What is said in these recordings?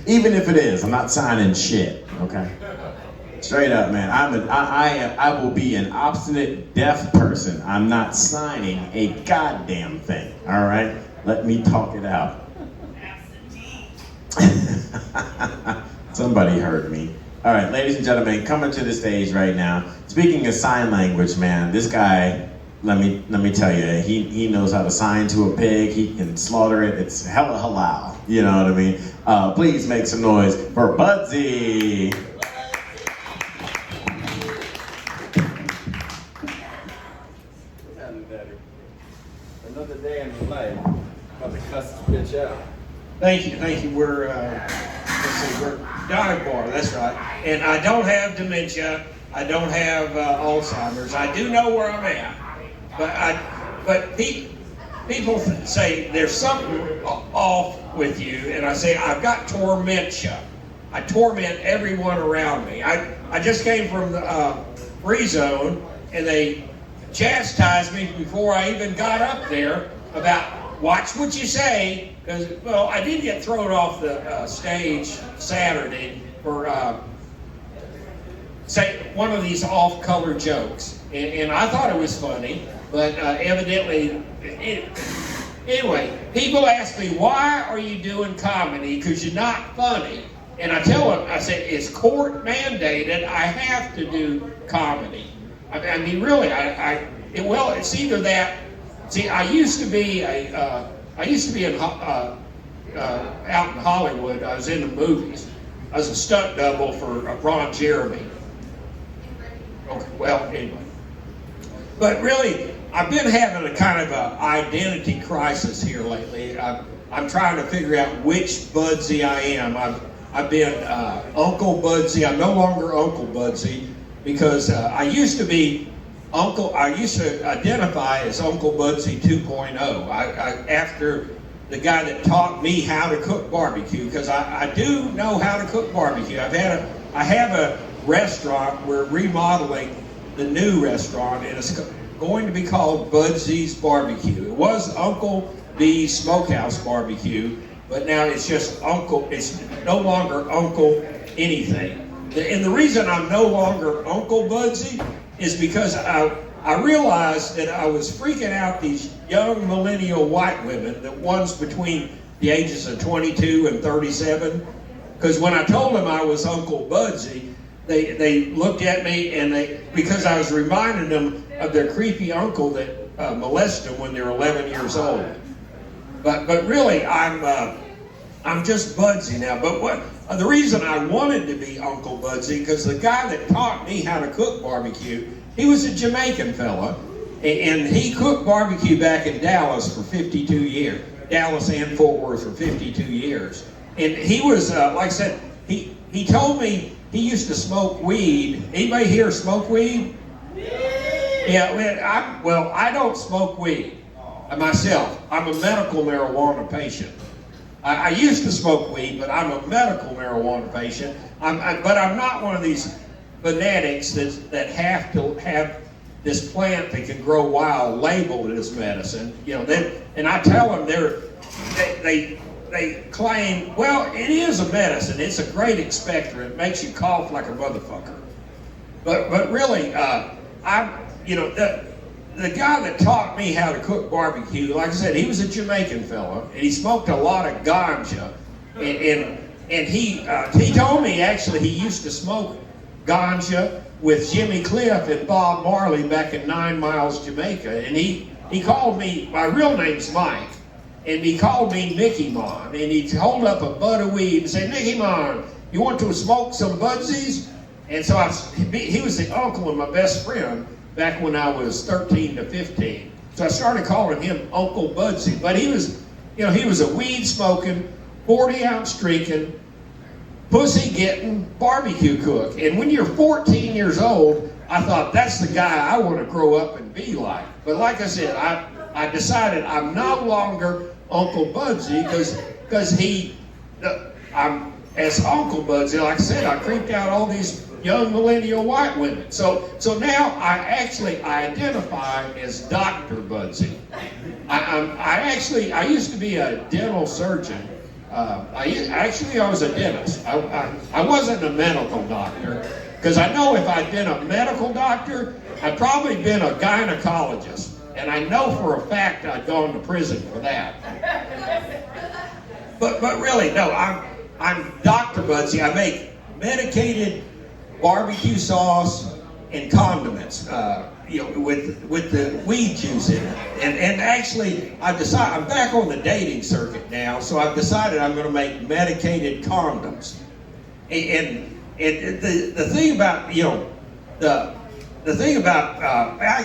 Even if it is, I'm not signing shit, okay? Straight up, man. I will be an obstinate, deaf person. I'm not signing a goddamn thing, all right? Let me talk it out. Somebody heard me. All right, ladies and gentlemen, coming to the stage right now. Speaking of sign language, man, this guy, let me tell you, he knows how to sign to a pig. He can slaughter it. It's hella halal. You know what I mean? Please make some noise for Budsy. Another day in the life. About to cuss this bitch out. Thank you. We're Dive Bar, that's right. And I don't have dementia. I don't have Alzheimer's. I do know where I'm at. But people say there's something off with you, and I say I've got tormentia. I torment everyone around me. I just came from the free zone, and they chastised me before I even got up there about watch what you say. Because, well, I did get thrown off the stage Saturday for say one of these off-color jokes, and I thought it was funny, but evidently, anyway, people ask me, why are you doing comedy? Because you're not funny. And I tell them, I said, it's court mandated, I have to do comedy. I mean, really, it's either that. See, I used to be out in Hollywood. I was in the movies. I was a stunt double for Ron Jeremy. Okay, well, anyway. But really, I've been having a kind of an identity crisis here lately. I'm trying to figure out which Budsy I am. I've been Uncle Budsy. I'm no longer Uncle Budsy because I used to be Uncle. I used to identify as Uncle Budsy 2.0. After the guy that taught me how to cook barbecue, because I do know how to cook barbecue. I have a restaurant. We're remodeling the new restaurant, and it's going to be called Budsy's Barbecue. It was Uncle B's Smokehouse Barbecue, but now it's just Uncle. It's no longer Uncle anything. And the reason I'm no longer Uncle Budsy is because I realized that I was freaking out these young millennial white women, the ones between the ages of 22 and 37. Because when I told them I was Uncle Budsy, they looked at me and because I was reminding them of their creepy uncle that molested them when they were 11 years old. But really, I'm just Budsy now. But the reason I wanted to be Uncle Budsy, because the guy that taught me how to cook barbecue, he was a Jamaican fella, and he cooked barbecue back in Dallas for 52 years. Dallas and Fort Worth for 52 years. And he was, like I said, he told me he used to smoke weed. Anybody here smoke weed? Yeah, I don't smoke weed myself. I'm a medical marijuana patient. I used to smoke weed, but I'm a medical marijuana patient. But I'm not one of these fanatics that have to have this plant that can grow wild labeled as medicine. You know, and I tell them they claim, well, it is a medicine. It's a great expectorant. It makes you cough like a motherfucker. But really, the guy that taught me how to cook barbecue, like I said, he was a Jamaican fella, and he smoked a lot of ganja, and he told me actually he used to smoke ganja with Jimmy Cliff and Bob Marley back in 9 Miles, Jamaica, and he called me, my real name's Mike, and he called me Mickey Mon, and he'd hold up a bud of weed and say, Mickey Mon, you want to smoke some Budsies? And so he was the uncle of my best friend back when I was 13 to 15. So I started calling him Uncle Budsy. But he was a weed smoking, 40-ounce drinking, pussy getting barbecue cook. And when you're 14 years old, I thought that's the guy I want to grow up and be like. But like I said, I decided I'm no longer Uncle Budsy because I'm as Uncle Budsy. Like I said, I creeped out all these young millennial white women. So now I identify as Dr. Budsy. I used to be a dental surgeon. I was a dentist. I wasn't a medical doctor, because I know if I'd been a medical doctor, I'd probably been a gynecologist. And I know for a fact I'd gone to prison for that. But really, no, I'm Dr. Budsy. I make medicated barbecue sauce and condiments, with the weed juice in it. And actually, I've decided, I'm back on the dating circuit now, so I've decided I'm going to make medicated condoms. And the thing about, the thing about, I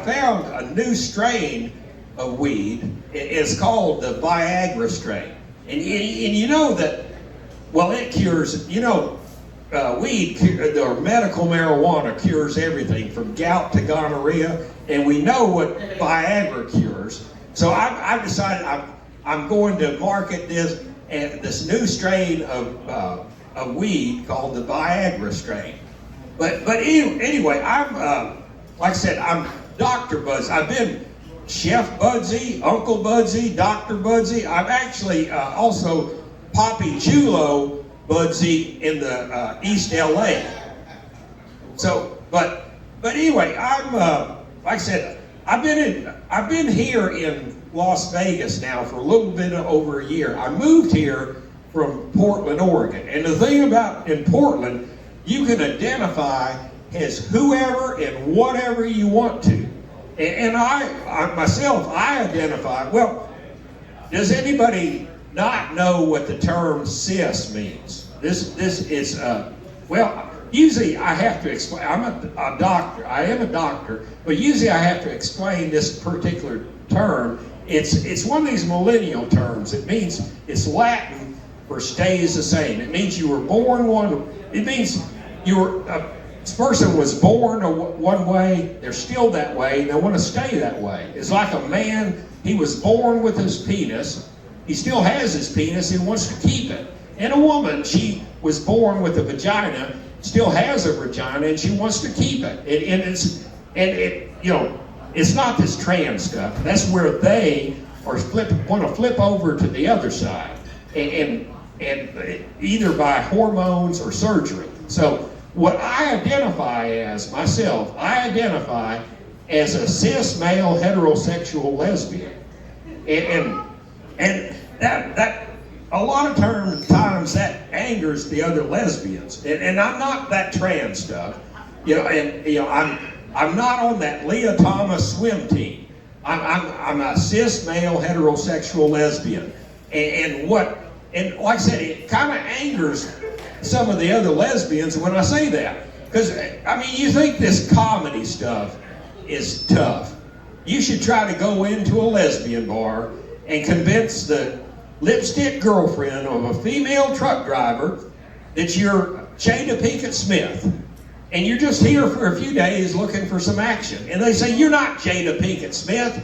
found a new strain of weed. It's called the Viagra strain. And you know that, well, it cures, weed or medical marijuana cures everything from gout to gonorrhea, and we know what Viagra cures. So I've decided I'm going to market this new strain of weed called the Viagra strain. But anyway, I'm like I said, I'm Dr. Budsy. I've been Chef Budsy, Uncle Budsy, Dr. Budsy. I'm actually also Poppy Chulo Budsy in the East LA. So, but anyway, I'm like I said, I've been here in Las Vegas now for a little bit over a year. I moved here from Portland, Oregon, and the thing about in Portland, you can identify as whoever and whatever you want to. And I myself identify, well, does anybody not know what the term cis means? This is, well, usually I have to explain, I'm a doctor, I am a doctor, but usually I have to explain this particular term. It's one of these millennial terms. It means, it's Latin for stays the same. It means you were born one, it means you were, this person was born one way, they're still that way, they want to stay that way. It's like a man, he was born with his penis, he still has his penis, he wants to keep it. And a woman, she was born with a vagina, still has a vagina, and she wants to keep it. It's not this trans stuff. That's where they want to flip over to the other side, and either by hormones or surgery. So what I identify as myself, I identify as a cis male heterosexual lesbian, and that a lot of times that angers the other lesbians, and I'm not that trans stuff, I'm not on that Leah Thomas swim team. I'm a cis male heterosexual lesbian, and like I said, it kind of angers some of the other lesbians when I say that, because I mean, you think this comedy stuff is tough. You should try to go into a lesbian bar and convince the lipstick girlfriend of a female truck driver that you're Jada Pinkett Smith, and you're just here for a few days looking for some action. And they say, you're not Jada Pinkett Smith.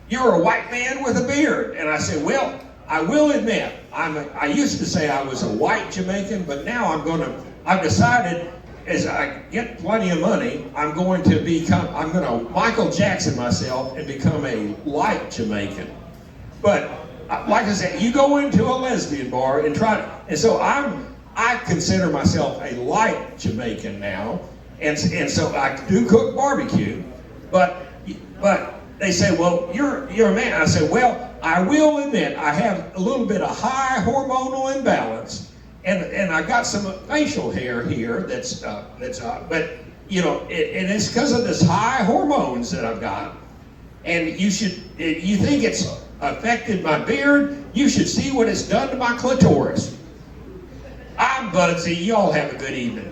You're a white man with a beard. And I say, well, I will admit, I used to say I was a white Jamaican, but now I've decided as I get plenty of money, I'm going to Michael Jackson myself and become a light Jamaican. But like I said, you go into a lesbian bar and and so I consider myself a light Jamaican now, and so I do cook barbecue, but they say, well, you're a man. I say, well, I will admit I have a little bit of high hormonal imbalance, and I got some facial hair here but and it's because of this high hormones that I've got, and you think it's affected my beard, you should see what it's done to my clitoris. I'm Budsy. Y'all have a good evening.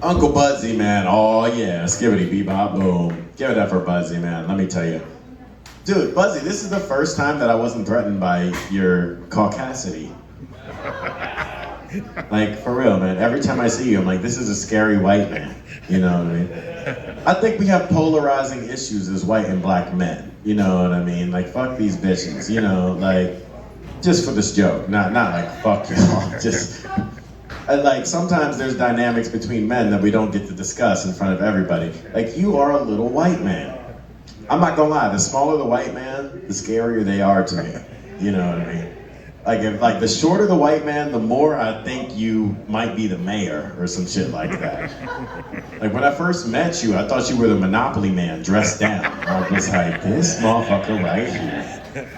Uncle Budsy, man. Oh yeah, skibbity bebop boom. Give it up for Budsy, man. Let me tell you. Dude, Budsy, this is the first time that I wasn't threatened by your caucasity. Like, for real, man. Every time I see you, I'm like, this is a scary white man. You know what I mean? I think we have polarizing issues as white and black men. You know what I mean? Like, fuck these bitches. You know, like, just for this joke. Not like, fuck y'all. Just, like, sometimes there's dynamics between men that we don't get to discuss in front of everybody. Like, you are a little white man. I'm not gonna lie, the smaller the white man, the scarier they are to me. You know what I mean? Like the shorter the white man, the more I think you might be the mayor or some shit like that. Like when I first met you, I thought you were the Monopoly man dressed down. I was like, this motherfucker right here.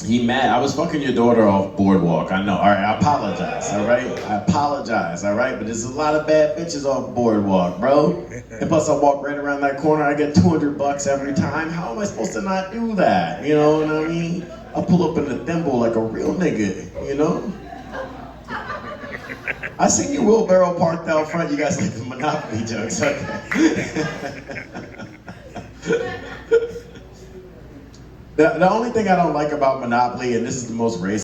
He mad. I was fucking your daughter off Boardwalk. I know. All right, I apologize. All right, I apologize. All right, but there's a lot of bad bitches off Boardwalk, bro. And plus, I walk right around that corner. I get $200 every time. How am I supposed to not do that? You know what I mean? I pull up in the thimble like a real nigga. You know? I seen your wheelbarrow parked out front. You guys like the Monopoly jokes. Okay. The only thing I don't like about Monopoly, and this is the most racist